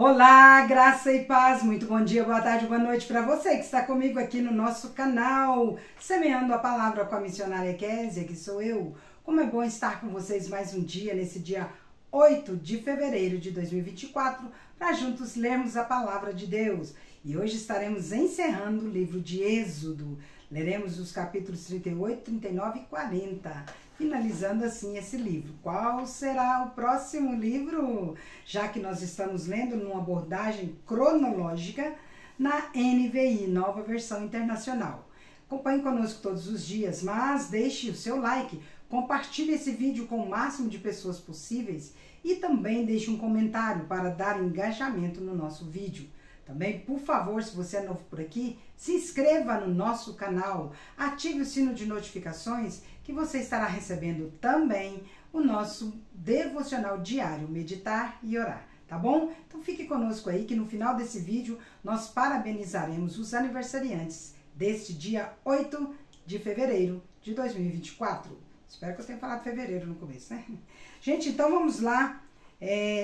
Olá, graça e paz, muito bom dia, boa tarde, boa noite para você que está comigo aqui no nosso canal, Semeando a Palavra com a Missionária Kézia, que sou eu. Como é bom estar com vocês mais um dia, nesse dia 8 de fevereiro de 2024, para juntos lermos a Palavra de Deus. E hoje estaremos encerrando o livro de Êxodo. Leremos os capítulos 38, 39 e 40, finalizando assim esse livro. Qual será o próximo livro? Já que nós estamos lendo numa abordagem cronológica na NVI, Nova Versão Internacional. Acompanhe conosco todos os dias, mas deixe o seu like, compartilhe esse vídeo com o máximo de pessoas possíveis e também deixe um comentário para dar engajamento no nosso vídeo. Também, por favor, se você é novo por aqui, se inscreva no nosso canal, ative o sino de notificações que você estará recebendo também o nosso devocional diário, meditar e orar, tá bom? Então fique conosco aí que no final desse vídeo nós parabenizaremos os aniversariantes deste dia 8 de fevereiro de 2024. Espero que eu tenha falado fevereiro no começo, né? Gente, então vamos lá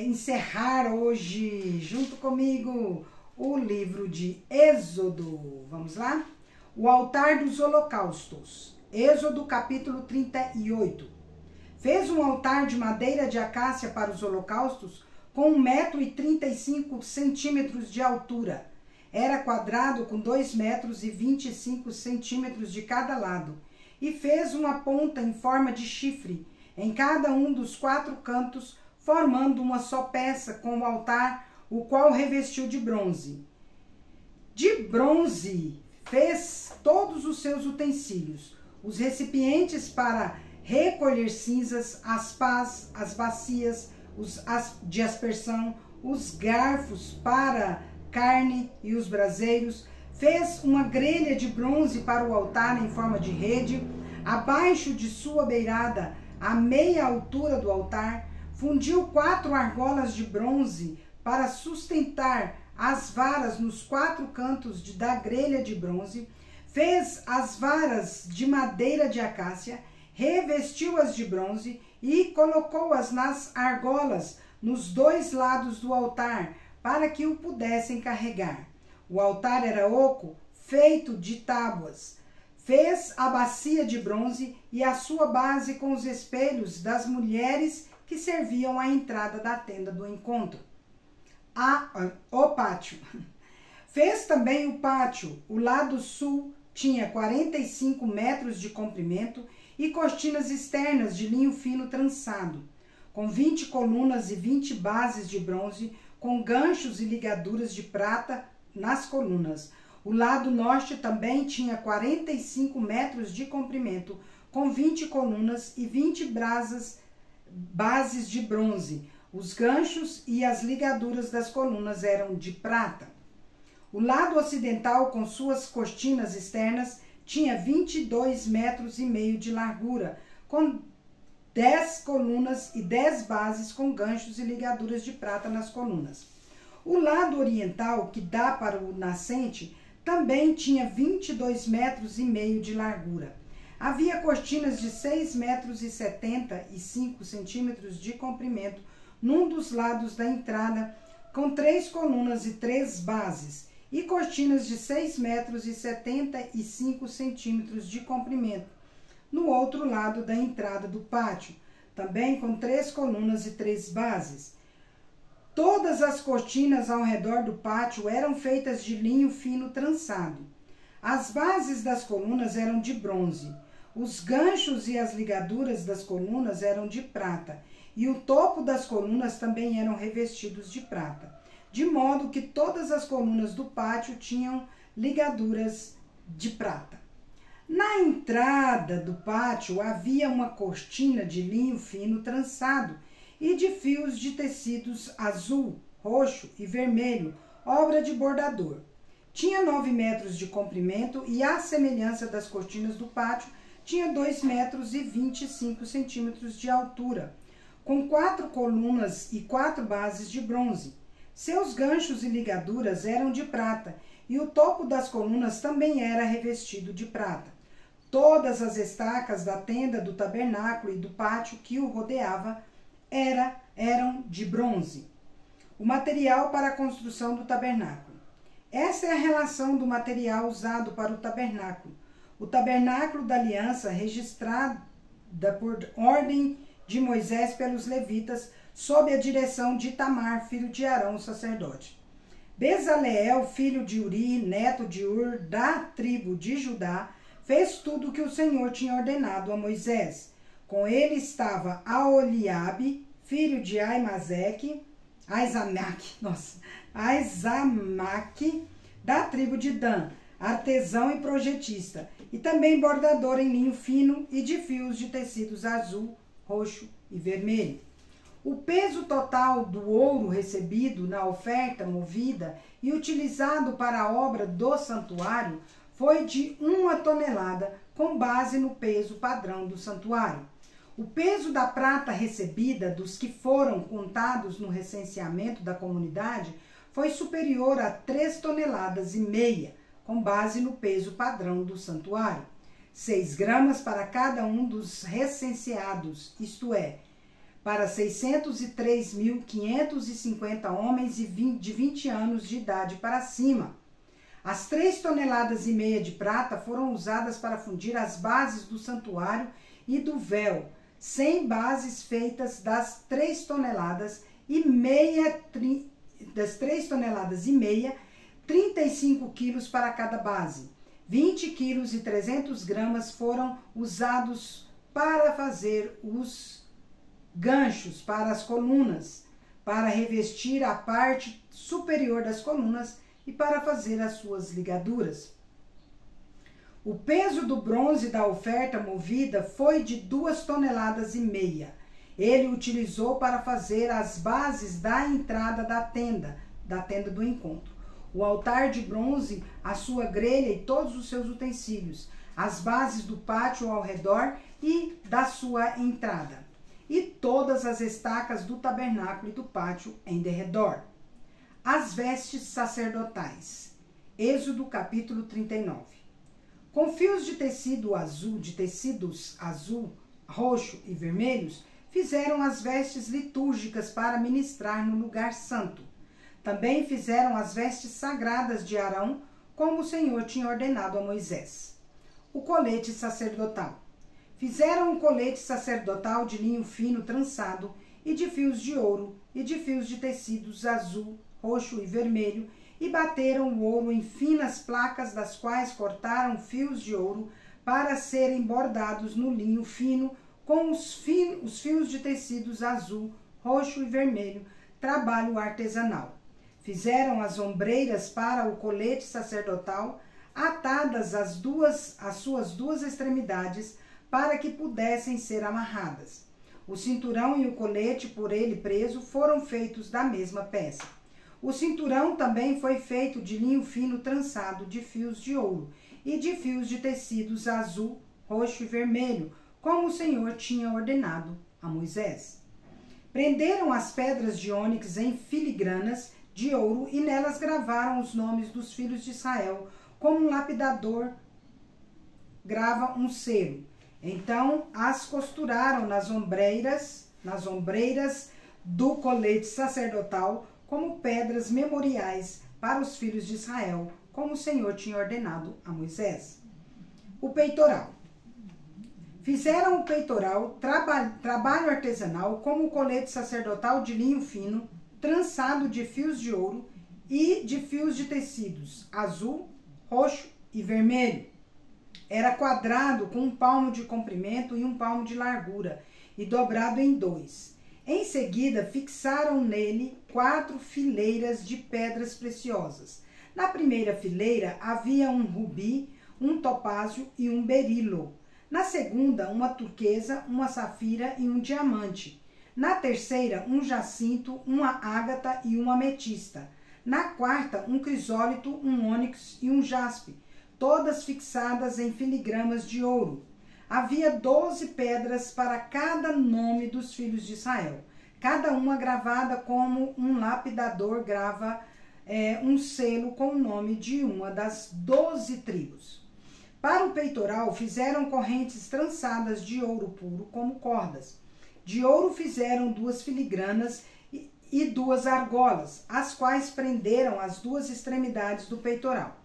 encerrar hoje junto comigo o livro de Êxodo. Vamos lá? O altar dos holocaustos. Êxodo capítulo 38. Fez um altar de madeira de acácia para os holocaustos com 1,35 m de altura. Era quadrado com 2,25 m de cada lado. E fez uma ponta em forma de chifre em cada um dos 4 cantos, formando uma só peça com o altar, o qual revestiu de bronze. De bronze fez todos os seus utensílios, os recipientes para recolher cinzas, as pás, as bacias de aspersão, os garfos para carne e os braseiros. Fez uma grelha de bronze para o altar em forma de rede, abaixo de sua beirada, à meia altura do altar. Fundiu 4 argolas de bronze para sustentar as varas nos 4 cantos da grelha de bronze. Fez as varas de madeira de acácia, revestiu-as de bronze e colocou-as nas argolas nos 2 lados do altar, para que o pudessem carregar. O altar era oco, feito de tábuas. Fez a bacia de bronze e a sua base com os espelhos das mulheres que serviam à entrada da tenda do encontro. O pátio. Fez também o pátio. O lado sul tinha 45 metros de comprimento e cortinas externas de linho fino trançado, com 20 colunas e 20 bases de bronze, com ganchos e ligaduras de prata nas colunas. O lado norte também tinha 45 metros de comprimento, com 20 colunas e 20 bases de bronze. Os ganchos e as ligaduras das colunas eram de prata. O lado ocidental, com suas cortinas externas, tinha 22 metros e meio de largura, com 10 colunas e 10 bases com ganchos e ligaduras de prata nas colunas. O lado oriental, que dá para o nascente, também tinha 22 metros e meio de largura. Havia cortinas de 6,75 m de comprimento num dos lados da entrada, com 3 colunas e 3 bases, e cortinas de 6,75 m de comprimento no outro lado da entrada do pátio, também com 3 colunas e 3 bases. Todas as cortinas ao redor do pátio eram feitas de linho fino trançado. As bases das colunas eram de bronze. Os ganchos e as ligaduras das colunas eram de prata, e o topo das colunas também eram revestidos de prata, de modo que todas as colunas do pátio tinham ligaduras de prata. Na entrada do pátio havia uma cortina de linho fino trançado e de fios de tecidos azul, roxo e vermelho, obra de bordador. Tinha 9 metros de comprimento e, à semelhança das cortinas do pátio, tinha 2,25 m de altura, com 4 colunas e 4 bases de bronze. Seus ganchos e ligaduras eram de prata, e o topo das colunas também era revestido de prata. Todas as estacas da tenda do tabernáculo e do pátio que o rodeava eram de bronze. O material para a construção do tabernáculo. Essa é a relação do material usado para o tabernáculo. O tabernáculo da aliança, registrada por ordem de Moisés pelos levitas, sob a direção de Itamar, filho de Arão, sacerdote. Bezaleel, filho de Uri, neto de Ur, da tribo de Judá, fez tudo o que o Senhor tinha ordenado a Moisés. Com ele estava Aholiabe, filho de Aizamaque, da tribo de Dan, artesão e projetista, e também bordador em linho fino e de fios de tecidos azul, roxo e vermelho. O peso total do ouro recebido na oferta movida e utilizado para a obra do santuário foi de 1 tonelada, com base no peso padrão do santuário. O peso da prata recebida dos que foram contados no recenseamento da comunidade foi superior a 3,5 toneladas, com base no peso padrão do santuário. 6 gramas para cada um dos recenseados, isto é, para 603.550 homens de 20 anos de idade para cima. As 3,5 toneladas de prata foram usadas para fundir as bases do santuário e do véu, 100 bases feitas das 3,5 toneladas, 35 quilos para cada base. 20 quilos e 300 gramas foram usados para fazer os ganchos para as colunas, para revestir a parte superior das colunas e para fazer as suas ligaduras. O peso do bronze da oferta movida foi de 2,5 toneladas. Ele utilizou para fazer as bases da entrada da tenda do encontro, o altar de bronze, a sua grelha e todos os seus utensílios, as bases do pátio ao redor e da sua entrada, e todas as estacas do tabernáculo e do pátio em derredor. As vestes sacerdotais. Êxodo capítulo 39. Com fios de tecidos azul, roxo e vermelhos, fizeram as vestes litúrgicas para ministrar no lugar santo. Também fizeram as vestes sagradas de Arão, como o Senhor tinha ordenado a Moisés. O colete sacerdotal. Fizeram um colete sacerdotal de linho fino trançado e de fios de ouro e de fios de tecidos azul, roxo e vermelho, e bateram o ouro em finas placas, das quais cortaram fios de ouro para serem bordados no linho fino com os fios de tecidos azul, roxo e vermelho, trabalho artesanal. Fizeram as ombreiras para o colete sacerdotal, atadas às suas duas extremidades, para que pudessem ser amarradas. O cinturão e o colete por ele preso foram feitos da mesma peça. O cinturão também foi feito de linho fino trançado de fios de ouro e de fios de tecidos azul, roxo e vermelho, como o Senhor tinha ordenado a Moisés. Prenderam as pedras de ônix em filigranas de ouro e nelas gravaram os nomes dos filhos de Israel, como um lapidador grava um selo. Então as costuraram nas ombreiras do colete sacerdotal como pedras memoriais para os filhos de Israel, como o Senhor tinha ordenado a Moisés. O peitoral. Fizeram o peitoral, trabalho artesanal, como o colete sacerdotal de linho fino, trançado de fios de ouro e de fios de tecidos azul, roxo e vermelho. Era quadrado com 1 palmo de comprimento e 1 palmo de largura, e dobrado em 2. Em seguida, fixaram nele 4 fileiras de pedras preciosas. Na primeira fileira havia um rubi, um topázio e um berilo. Na segunda, uma turquesa, uma safira e um diamante. Na terceira, um jacinto, uma ágata e uma ametista. Na quarta, um crisólito, um ônix e um jaspe, todas fixadas em filigramas de ouro. Havia 12 pedras para cada nome dos filhos de Israel, cada uma gravada como um lapidador grava um selo com o nome de uma das 12 tribos. Para o peitoral fizeram correntes trançadas de ouro puro como cordas. De ouro fizeram 2 filigranas e 2 argolas, as quais prenderam as 2 extremidades do peitoral.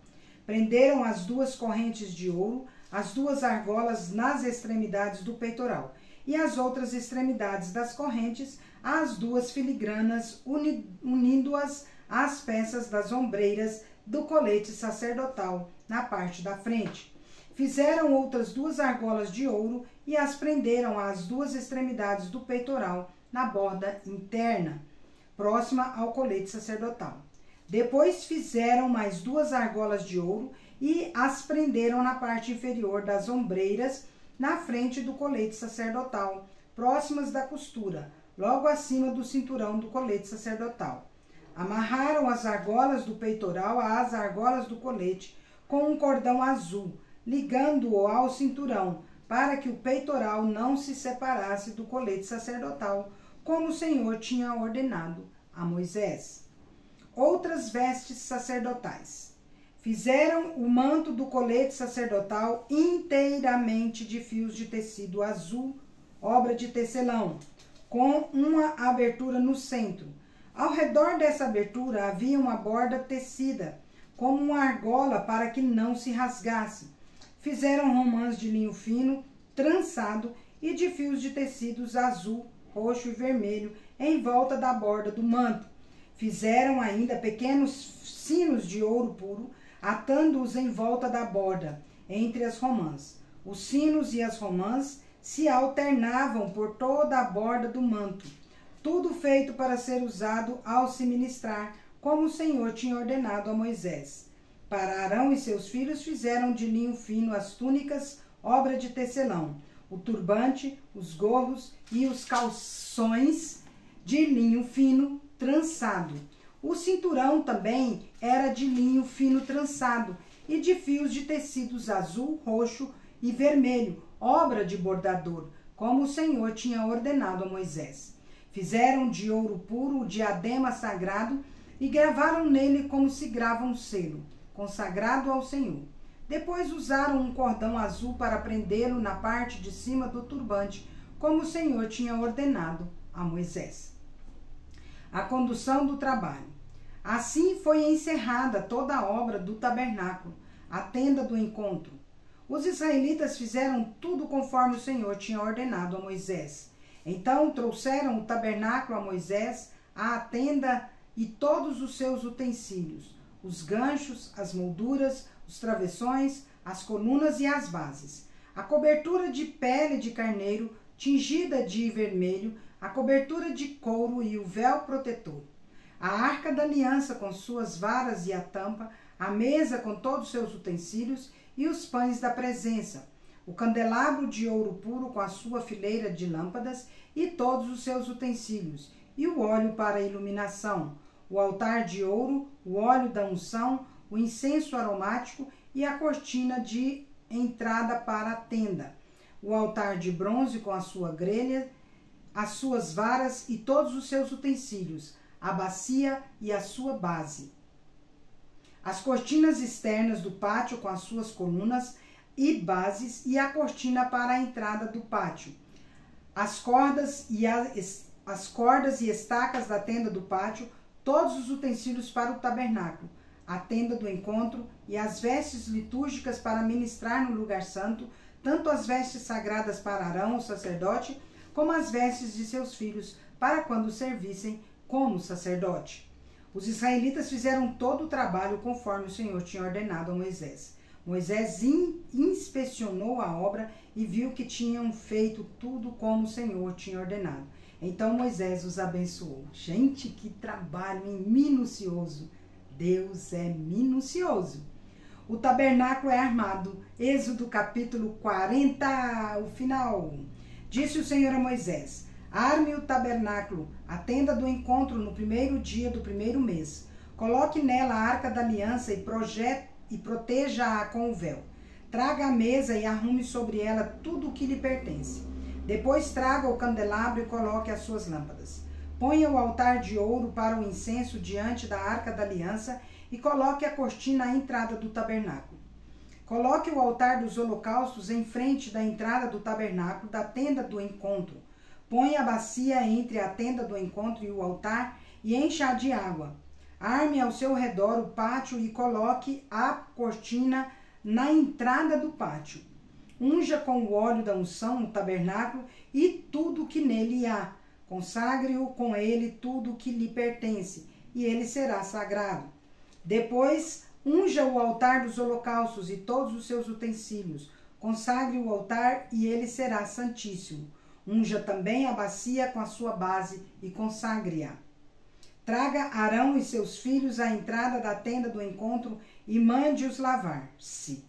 Prenderam as 2 correntes de ouro, as 2 argolas nas extremidades do peitoral, e as outras extremidades das correntes, as 2 filigranas, unindo-as às peças das ombreiras do colete sacerdotal, na parte da frente. Fizeram outras 2 argolas de ouro e as prenderam às 2 extremidades do peitoral, na borda interna, próxima ao colete sacerdotal. Depois fizeram mais 2 argolas de ouro e as prenderam na parte inferior das ombreiras, na frente do colete sacerdotal, próximas da costura, logo acima do cinturão do colete sacerdotal. Amarraram as argolas do peitoral às argolas do colete com um cordão azul, ligando-o ao cinturão, para que o peitoral não se separasse do colete sacerdotal, como o Senhor tinha ordenado a Moisés. Outras vestes sacerdotais. Fizeram o manto do colete sacerdotal inteiramente de fios de tecido azul, obra de tecelão, com uma abertura no centro. Ao redor dessa abertura havia uma borda tecida, como uma argola para que não se rasgasse. Fizeram romãs de linho fino, trançado e de fios de tecidos azul, roxo e vermelho em volta da borda do manto. Fizeram ainda pequenos sinos de ouro puro, atando-os em volta da borda, entre as romãs. Os sinos e as romãs se alternavam por toda a borda do manto, tudo feito para ser usado ao se ministrar, como o Senhor tinha ordenado a Moisés. Para Arão e seus filhos fizeram de linho fino as túnicas, obra de tecelão, o turbante, os gorros e os calções de linho fino trançado. O cinturão também era de linho fino trançado e de fios de tecidos azul, roxo e vermelho, obra de bordador, como o Senhor tinha ordenado a Moisés. Fizeram de ouro puro o diadema sagrado e gravaram nele como se grava um selo, consagrado ao Senhor. Depois usaram um cordão azul para prendê-lo na parte de cima do turbante, como o Senhor tinha ordenado a Moisés. A condução do trabalho. Assim foi encerrada toda a obra do tabernáculo, a tenda do encontro. Os israelitas fizeram tudo conforme o Senhor tinha ordenado a Moisés. Então trouxeram o tabernáculo a Moisés, a tenda e todos os seus utensílios, os ganchos, as molduras, os travessões, as colunas e as bases, a cobertura de pele de carneiro tingida de vermelho, a cobertura de couro e o véu protetor, a arca da aliança com suas varas e a tampa, a mesa com todos os seus utensílios e os pães da presença, o candelabro de ouro puro com a sua fileira de lâmpadas e todos os seus utensílios, e o óleo para a iluminação, o altar de ouro, o óleo da unção, o incenso aromático e a cortina de entrada para a tenda, o altar de bronze com a sua grelha, as suas varas e todos os seus utensílios, a bacia e a sua base, as cortinas externas do pátio com as suas colunas e bases e a cortina para a entrada do pátio, as cordas e estacas da tenda do pátio, todos os utensílios para o tabernáculo, a tenda do encontro e as vestes litúrgicas para ministrar no lugar santo, tanto as vestes sagradas para Arão, o sacerdote, como as vestes de seus filhos, para quando servissem como sacerdote. Os israelitas fizeram todo o trabalho conforme o Senhor tinha ordenado a Moisés. Moisés inspecionou a obra e viu que tinham feito tudo como o Senhor tinha ordenado. Então Moisés os abençoou. Gente, que trabalho minucioso! Deus é minucioso. O tabernáculo é armado. Êxodo capítulo 40, o final. Disse o Senhor a Moisés: arme o tabernáculo, a tenda do encontro, no primeiro dia do primeiro mês. Coloque nela a arca da aliança e proteja-a com o véu. Traga a mesa e arrume sobre ela tudo o que lhe pertence. Depois traga o candelabro e coloque as suas lâmpadas. Ponha o altar de ouro para o incenso diante da arca da aliança e coloque a cortina à entrada do tabernáculo. Coloque o altar dos holocaustos em frente da entrada do tabernáculo, da tenda do encontro. Ponha a bacia entre a tenda do encontro e o altar e encha de água. Arme ao seu redor o pátio e coloque a cortina na entrada do pátio. Unja com o óleo da unção o tabernáculo e tudo que nele há. Consagre-o com ele tudo que lhe pertence, e ele será sagrado. Depois, unja o altar dos holocaustos e todos os seus utensílios. Consagre o altar e ele será santíssimo. Unja também a bacia com a sua base e consagre-a. Traga Arão e seus filhos à entrada da tenda do encontro e mande-os lavar-se.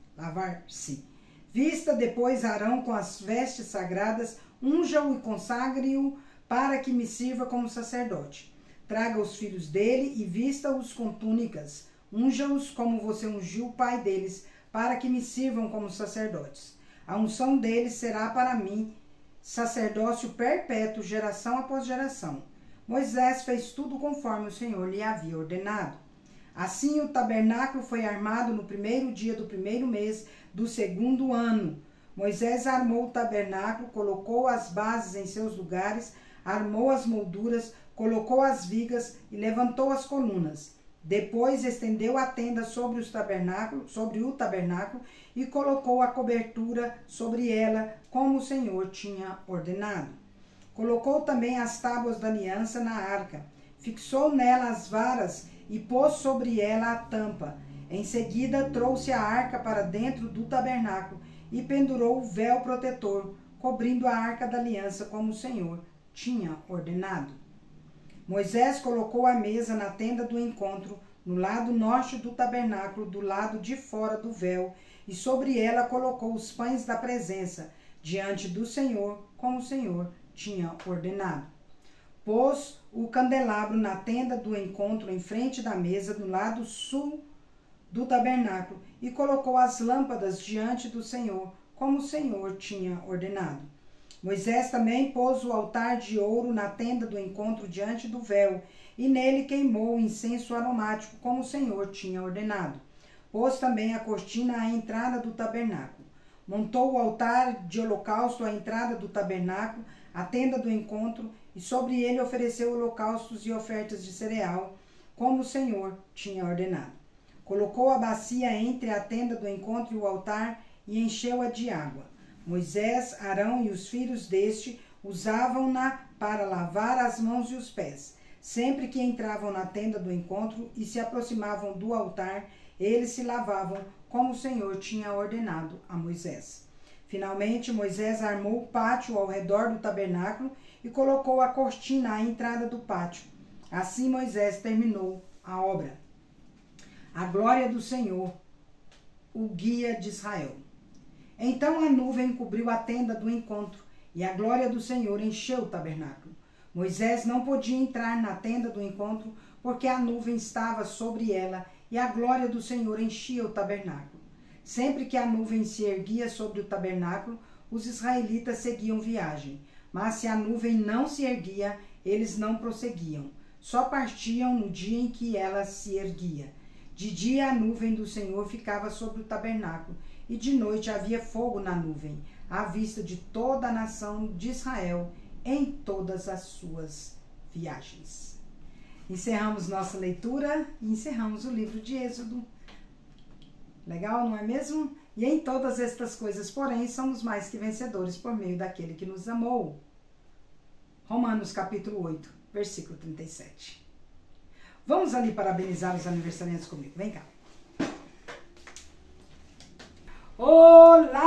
Vista depois Arão com as vestes sagradas, unja-o e consagre-o para que me sirva como sacerdote. Traga os filhos dele e vista-os com túnicas. Unja-os como você ungiu o pai deles, para que me sirvam como sacerdotes. A unção deles será para mim sacerdócio perpétuo, geração após geração. Moisés fez tudo conforme o Senhor lhe havia ordenado. Assim o tabernáculo foi armado no primeiro dia do primeiro mês do segundo ano. Moisés armou o tabernáculo, colocou as bases em seus lugares, armou as molduras, colocou as vigas e levantou as colunas. Depois estendeu a tenda sobre o tabernáculo e colocou a cobertura sobre ela, como o Senhor tinha ordenado. Colocou também as tábuas da aliança na arca, fixou nela as varas e pôs sobre ela a tampa. Em seguida trouxe a arca para dentro do tabernáculo e pendurou o véu protetor, cobrindo a arca da aliança, como o Senhor tinha ordenado. Moisés colocou a mesa na tenda do encontro, no lado norte do tabernáculo, do lado de fora do véu, e sobre ela colocou os pães da presença, diante do Senhor, como o Senhor tinha ordenado. Pôs o candelabro na tenda do encontro, em frente da mesa, no lado sul do tabernáculo, e colocou as lâmpadas diante do Senhor, como o Senhor tinha ordenado. Moisés também pôs o altar de ouro na tenda do encontro diante do véu, e nele queimou o incenso aromático, como o Senhor tinha ordenado. Pôs também a cortina à entrada do tabernáculo. Montou o altar de holocausto à entrada do tabernáculo, a tenda do encontro, e sobre ele ofereceu holocaustos e ofertas de cereal, como o Senhor tinha ordenado. Colocou a bacia entre a tenda do encontro e o altar e encheu-a de água. Moisés, Arão e os filhos deste usavam-na para lavar as mãos e os pés. Sempre que entravam na tenda do encontro e se aproximavam do altar, eles se lavavam, como o Senhor tinha ordenado a Moisés. Finalmente, Moisés armou o pátio ao redor do tabernáculo e colocou a cortina à entrada do pátio. Assim Moisés terminou a obra. A glória do Senhor, o guia de Israel. Então a nuvem cobriu a tenda do encontro, e a glória do Senhor encheu o tabernáculo. Moisés não podia entrar na tenda do encontro, porque a nuvem estava sobre ela, e a glória do Senhor enchia o tabernáculo. Sempre que a nuvem se erguia sobre o tabernáculo, os israelitas seguiam viagem. Mas se a nuvem não se erguia, eles não prosseguiam. Só partiam no dia em que ela se erguia. De dia a nuvem do Senhor ficava sobre o tabernáculo, e de noite havia fogo na nuvem, à vista de toda a nação de Israel, em todas as suas viagens. Encerramos nossa leitura e encerramos o livro de Êxodo. Legal, não é mesmo? E em todas estas coisas, porém, somos mais que vencedores por meio daquele que nos amou. Romanos capítulo 8, versículo 37. Vamos ali parabenizar os aniversariantes comigo. Vem cá. Olá,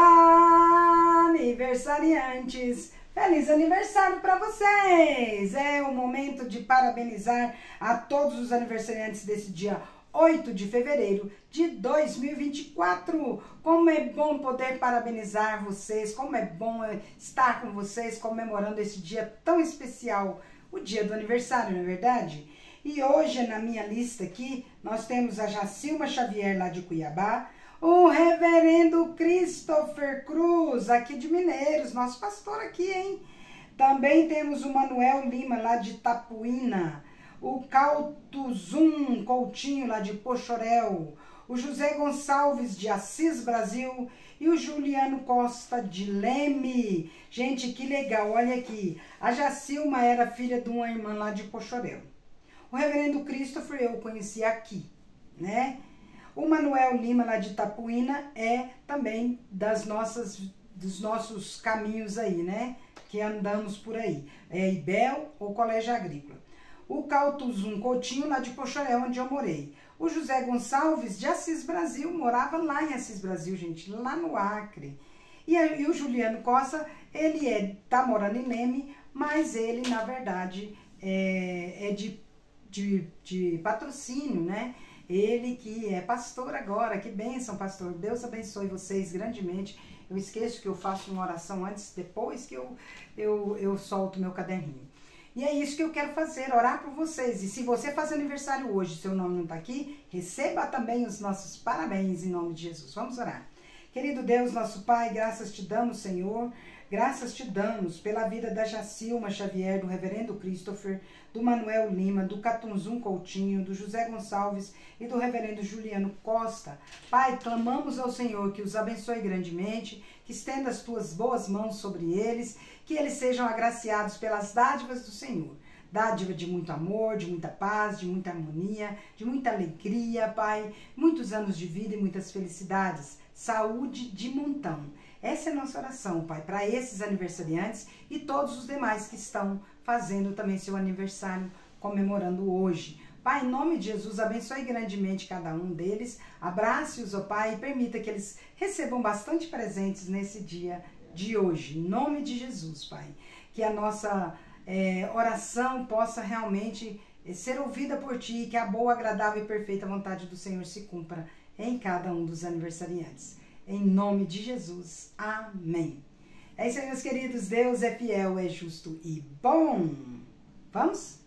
aniversariantes! Feliz aniversário para vocês! É o momento de parabenizar a todos os aniversariantes desse dia 8 de fevereiro de 2024. Como é bom poder parabenizar vocês, como é bom estar com vocês comemorando esse dia tão especial, o dia do aniversário, não é verdade? E hoje na minha lista aqui, nós temos a Jacilma Xavier lá de Cuiabá, o reverendo Christopher Cruz, aqui de Mineiros, nosso pastor aqui, hein? Também temos o Manuel Lima, lá de Tapuína, o Cautuzum Coutinho, lá de Pochorel, o José Gonçalves, de Assis, Brasil, e o Juliano Costa, de Leme. Gente, que legal, olha aqui, a Jacilma era filha de uma irmã lá de Pochorel. O reverendo Christopher eu conheci aqui, né? O Manuel Lima, lá de Itapuína, é também dos nossos caminhos aí, né? Que andamos por aí. É IBEL ou Colégio Agrícola. O Cautuzum Coutinho, lá de Poxoré, onde eu morei. O José Gonçalves, de Assis Brasil, morava lá em Assis Brasil, gente, lá no Acre. E o Juliano Costa, ele tá morando em Leme, mas ele, na verdade, é de patrocínio, né? Ele que é pastor agora, que bênção, pastor. Deus abençoe vocês grandemente. Eu esqueço que eu faço uma oração antes, depois que eu solto meu caderninho. E é isso que eu quero fazer, orar por vocês. E se você faz aniversário hoje, seu nome não está aqui, receba também os nossos parabéns em nome de Jesus. Vamos orar. Querido Deus, nosso Pai, graças te damos, Senhor. Graças te damos pela vida da Jacilma Xavier, do reverendo Christopher, do Manuel Lima, do Catunzum Coutinho, do José Gonçalves e do reverendo Juliano Costa. Pai, clamamos ao Senhor que os abençoe grandemente, que estenda as tuas boas mãos sobre eles, que eles sejam agraciados pelas dádivas do Senhor. Dádiva de muito amor, de muita paz, de muita harmonia, de muita alegria, Pai. Muitos anos de vida e muitas felicidades. Saúde de montão. Essa é a nossa oração, Pai, para esses aniversariantes e todos os demais que estão fazendo também seu aniversário, comemorando hoje. Pai, em nome de Jesus, abençoe grandemente cada um deles, abrace-os, ó Pai, e permita que eles recebam bastante presentes nesse dia de hoje. Em nome de Jesus, Pai, que a nossa oração possa realmente ser ouvida por Ti, que a boa, agradável e perfeita vontade do Senhor se cumpra em cada um dos aniversariantes. Em nome de Jesus. Amém. É isso aí, meus queridos. Deus é fiel, é justo e bom. Vamos?